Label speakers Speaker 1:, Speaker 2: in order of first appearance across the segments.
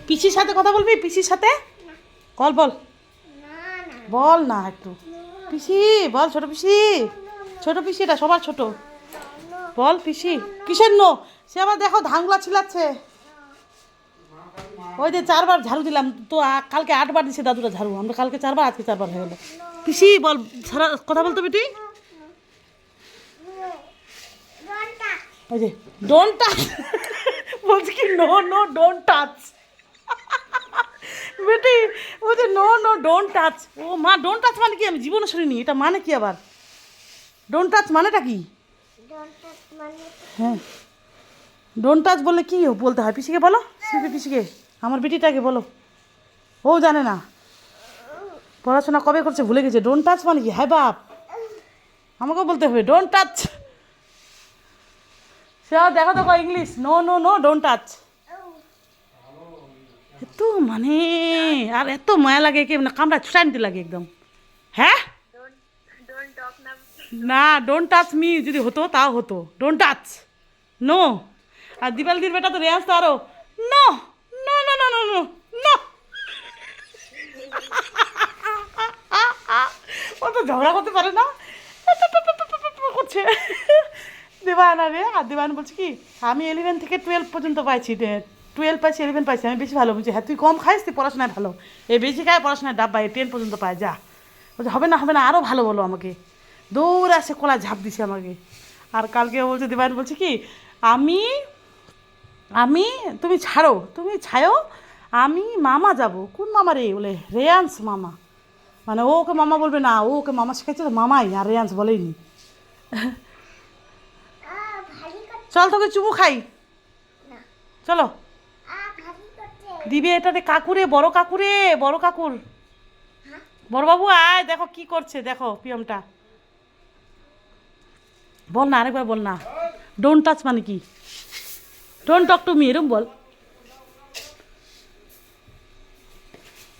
Speaker 1: পিসির সাথে কথা বলবি? পিসির সাথে বল বল বল না একটু। পিসি বল, ছোট পিসি, ছোট পিসি, এটা সবার ছোট। বল পিসি। কিসের নো? সে আবার দেখো ধানগুলা ছিলাচ্ছে। ওই যে 4বার ঝাড়ু দিলাম তো, কালকে 8বার দিছে দাদুরা ঝাড়ু, আমরা কালকে 4বার, আজকে 4বার হয়ে গেল। পিসি বল, সারা কথা বলতো বেটি। ওই যে ডোন্ট টাচ বলছি কি, নো নো ডোন্ট টাচ বেটি। ওই যে নো নো ডোন্ট টাচ। ও মা, ডোন্ট টাচ মানে কি? আমি জীবনে শুনিনি এটা, মানে কি আবার ডোন্ট টাচ মানেটা কি? হ্যাঁ, ডোন্ট টাচ বললে কি বলতে হয়? পিসিকে বলো, পিসিকে, আমার বেটিটাকে বলো, ও জানে না। পড়াশোনা কবে করছে ভুলে গেছে। ডোন্ট টাচ মানে কি? হ্যাঁ বাপ, আমাকেও বলতে হবে ডোন্ট টাচ। সে দেখো দেখো English, no no no don't touch. এত মানে, আর এত মায়া লাগে কি না, কামড়া ছুটাইতে লাগে একদম। হ্যাঁ না, ডোন্ট টাচ মি যদি হতো তাও হতো, ডোন্ট টাচ নো। আর দিবালদির বেটা তো রেয়াজ তো আরো no no no no no no no. ও তো ঝগড়া করতে পারে না, করছে দেবায়ন। রে আর দেবায়ন বলছে কি, আমি 11 থেকে 12 পর্যন্ত পাইছি, 12 পাইছি, 11 পাইছি, আমি বেশি ভালো বুঝি। হ্যাঁ তুই কম খাইস, তুই পড়াশোনায় ভালো, এই বেশি খায় পড়াশোনায় ডাব, 10 পর্যন্ত পায়, যা। বলছে হবে না হবে না, আরও ভালো বলো আমাকে। দৌড়ে আসে কোলা ঝাঁপ দিছে আমাকে। আর কালকে বলছে দেবায়ন বলছে কি, আমি আমি তুমি ছাড়ো, তুমি ছাড়ো, আমি মামা যাব। কোন মামা রে? বলে রেয়ান্স মামা। মানে ও ওকে মামা বলবে না, ও ওকে মামা শেখাচ্ছে তো, মামাই, আর রেয়ান্স বলেইনি। চল তোকে চুমু খাই, চলো। দিবি এটাতে কাকুরে, বড় কাকুরে, বড় কাকুর, বড়বাবু আয়, দেখো কি করছে, দেখো পিয়মটা। বল না, আরেকবার বল না, ডোন্ট টাচ মানে কি? ডোন্ট টক টু মি, এরম বল।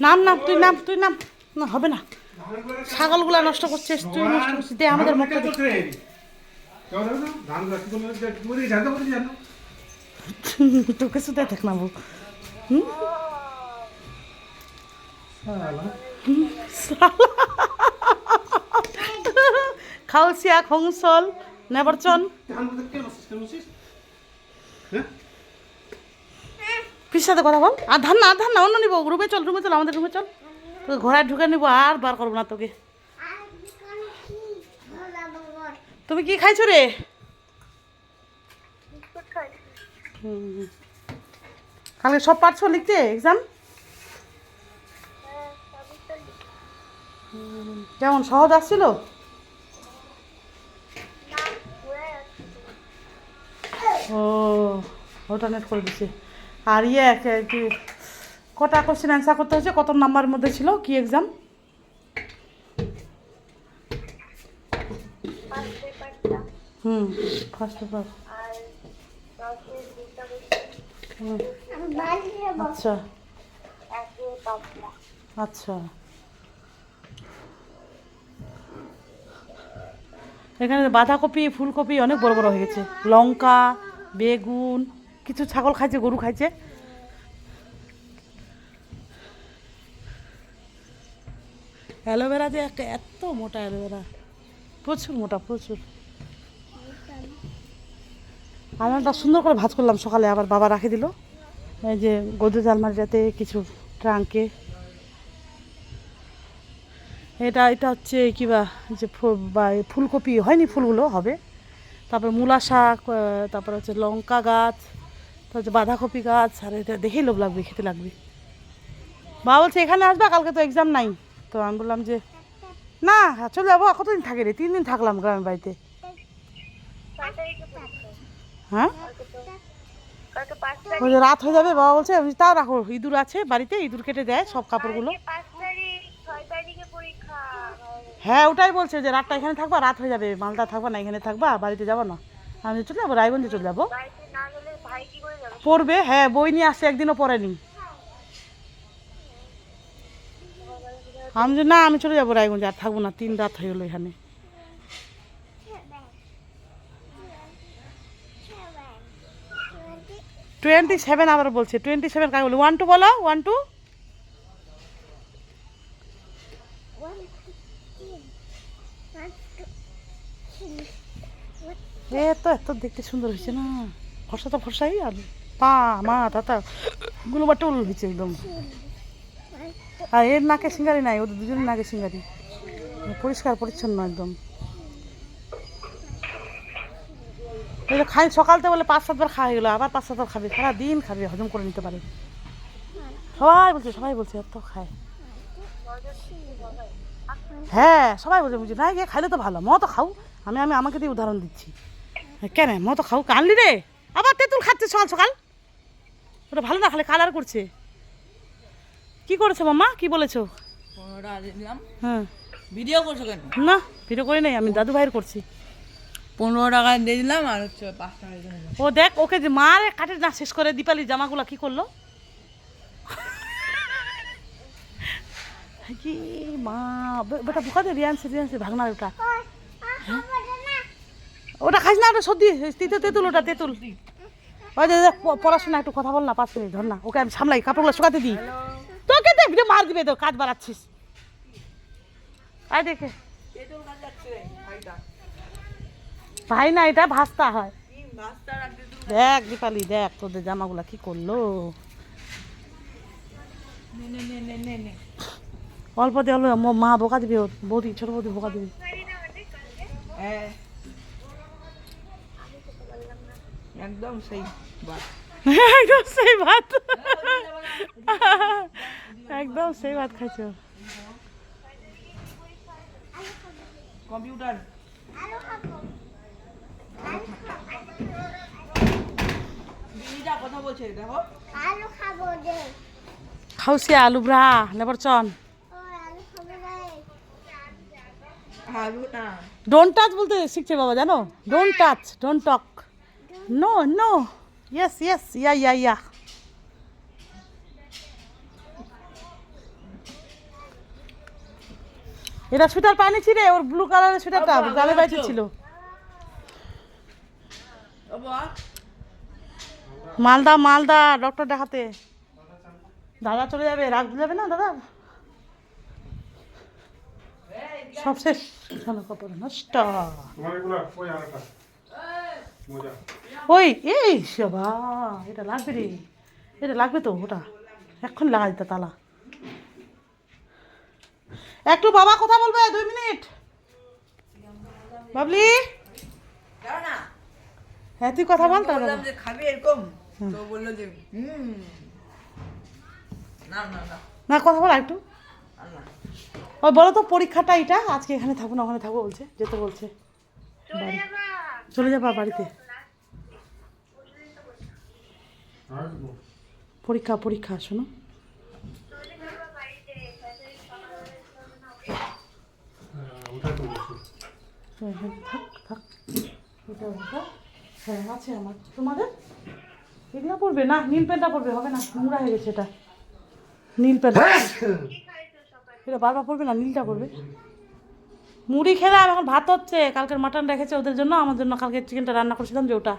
Speaker 1: নাম নাম, তুই নাম, তুই নাম। না হবে না, ছাগলগুলা নষ্ট করছিস তুই, নষ্ট করছিস, দে আমাদের মুখটা দে। তোকে শুধু দেখ না বউ। খাওসিয়া খংসল নেবরচন। পিসির সাথে কথা বল। আর ধান না, আর ধান না, অন্য নিবো। রুমে চল, রুমে চল, আমাদের রুমে চল, তোকে ঘোড়ায় ঢুকে নিবো, আর বার করবো না তোকে। তুমি কি খাইছো রে? কালকে সব পারছো লিখতে এক্সাম? কেমন সহজ আসছিল? ও অল্টারনেট করে দিছে। আর ইয়ে কি, কটা কোশ্চেন অ্যান্সার করতে হয়েছে? কত নাম্বারের মধ্যে ছিল কি এক্সাম? First paper. আচ্ছা আচ্ছা। এখানে বাঁধাকপি, ফুলকপি অনেক বড় বড় হয়ে গেছে, লঙ্কা, বেগুন, কিছু ছাগল খাইছে, গরু খাইছে। অ্যালোভেরা যে একটা, এত মোটা অ্যালোভেরা, প্রচুর মোটা, প্রচুর। আলনাটা সুন্দর করে ভাঁজ করলাম সকালে, আবার বাবা রাখে দিল এই যে গোদরেজ আলমারিটাতে, কিছু ট্রাঙ্কে। এটা এটা হচ্ছে কি বা, যে ফুলকপি হয়নি, ফুলগুলো হবে। তারপর মূলা শাক, তারপর হচ্ছে লঙ্কা গাছ, তারপর হচ্ছে বাঁধাকপি গাছ। আর এটা দেখেই লোভ লাগবে, খেতে লাগবে। বাবা বলছে এখানে আসবা, কালকে তো এক্সাম নাই। তো আমি বললাম যে না, চলে যাবো। কতদিন থাকে রে? 3 দিন থাকলাম গ্রামের বাড়িতে। হ্যাঁ ওই যে রাত হয়ে যাবে, বাবা বলছে তাও রাখো, ইঁদুর আছে বাড়িতে, ইঁদুর কেটে দেয় সব কাপড়গুলো। হ্যাঁ ওটাই বলছে যে রাতটা এখানে থাকবা, রাত হয়ে যাবে, মালদা থাকবা না, এখানে থাকবা, বাড়িতে যাবো না। আমি চলে যাবো, রায়গঞ্জে চলে যাবো। পড়বে, হ্যাঁ বই নিয়ে আসছে, একদিনও পড়েনি। আমি যে না, আমি চলে যাবো রায়গঞ্জে, আর থাকবো না, 3 রাত হয়ে গেলো এখানে। 27 আবার বলছে 27 কাকে বলে 1 2 বলো 1 2 এত দেখতে সুন্দর হয়েছে না ফর্সা তো ফর্সাই আর পা মা তাতা গুলো বা টুল হয়েছে একদম আর এর নাকে সিঙ্গারি নাই ওদের দুজনের নাকে সিঙ্গারি পরিষ্কার পরিচ্ছন্ন একদম খাই সকালতে বলে 5-7 বার খাওয়া হয়ে গেলো আবার 5-7 বার খাবে সারাদিন খাবে হজম করে নিতে পারে সবাই বলছে এত খায় হ্যাঁ সবাই বলছে বুঝি না গিয়ে খাইলে তো ভালো তো খাও আমাকে দিয়ে উদাহরণ দিচ্ছি কেন তো খাও কানলি রে আবার তেঁতুল খাচ্ছে সকাল সকাল ওটা ভালো না খালে কালার করছে কি করেছো মাম্মা কি বলেছো হ্যাঁ
Speaker 2: ভিডিও করছো কেন?
Speaker 1: না ভিডিও করি নাই আমি দাদু ভাইয়ের করছি
Speaker 2: 15 টাকা দিয়ে দিলাম আর হচ্ছে 5 টাকা দিয়ে দিলাম।
Speaker 1: ও দেখ ওকে যে মারে কাটে না শেষ করে দীপালি জামাগুলা কি করলো কি মা বেটা বোকা দে রিয়ান্সি ভাগনা ওটা ওটা খাইস না ওটা সর্দি তেঁতুল ওটা তেঁতুল ওই যে পড়াশোনা একটু কথা বল না 5 মিনিট ধর না ওকে আমি সামলাই কাপড়গুলো শুকাতে দিই তোকে দেখ মার দিবে তো কাজ বাড়াচ্ছিস আয় দেখে ভাই না এটা ভাস্তা হয় দেখ দীপালি দেখ তোদের জামাগুলা কি করলো অল্প দিয়ে হলো মা বোকা দিবে ওর বৌদি ছোট বৌদি বোকা দিবে
Speaker 2: একদম সেই
Speaker 1: একদম সেই ভাত একদম সেই ভাত খাইছো
Speaker 2: কম্পিউটার দিদিটা কথা বলছে দেখো
Speaker 3: আলু খাবো দে
Speaker 1: খাওসি আলু ব্রা নেবার চন
Speaker 3: ও আলু খাবো রে
Speaker 2: আলু না
Speaker 1: ডোন্ট টাচ বলতে শিখছে বাবা জানো don't touch don't talk no no yes yes yeah এটা সুইটার পানিছি রে ওর ব্লু কালারের সুইটারটা গালে বাইতে ছিল মালদা ডক্টর দেখাতে দাদা চলে যাবে রাগ যাবে না দাদা সব শেষ কাপড় নষ্ট ওই এই বাবা এটা লাগবে রে এটা লাগবে তো ওটা এখন লাগা দিতে তালা একটু বাবা কথা বলবে 2 মিনিট বাবলি হ্যাঁ তুই কথা বল তাহলে
Speaker 2: বললাম যে খাবি এরকম তো বললো যে না না না
Speaker 1: না কথা বল একটু
Speaker 2: না
Speaker 1: ওই বলো তো পরীক্ষাটা এটা আজকে এখানে থাকবো না ওখানে থাকবো বলছে যেতে বলছে বাড়ি চলে যাবা বাড়িতে পরীক্ষা শোনো থাক হ্যাঁ আছে আমার তোমাদের এগুলো পড়বে না নীল প্যান্টটা পড়বে হবে না নোংরা হয়ে গেছে এটা নীল প্যান্ট এটা বারবার পড়বে না নীলটা পড়বে মুড়ি খেলাম এখন ভাত হচ্ছে কালকের মাটন রেখেছে ওদের জন্য আমার জন্য কালকে চিকেনটা রান্না করেছিলাম যে ওটা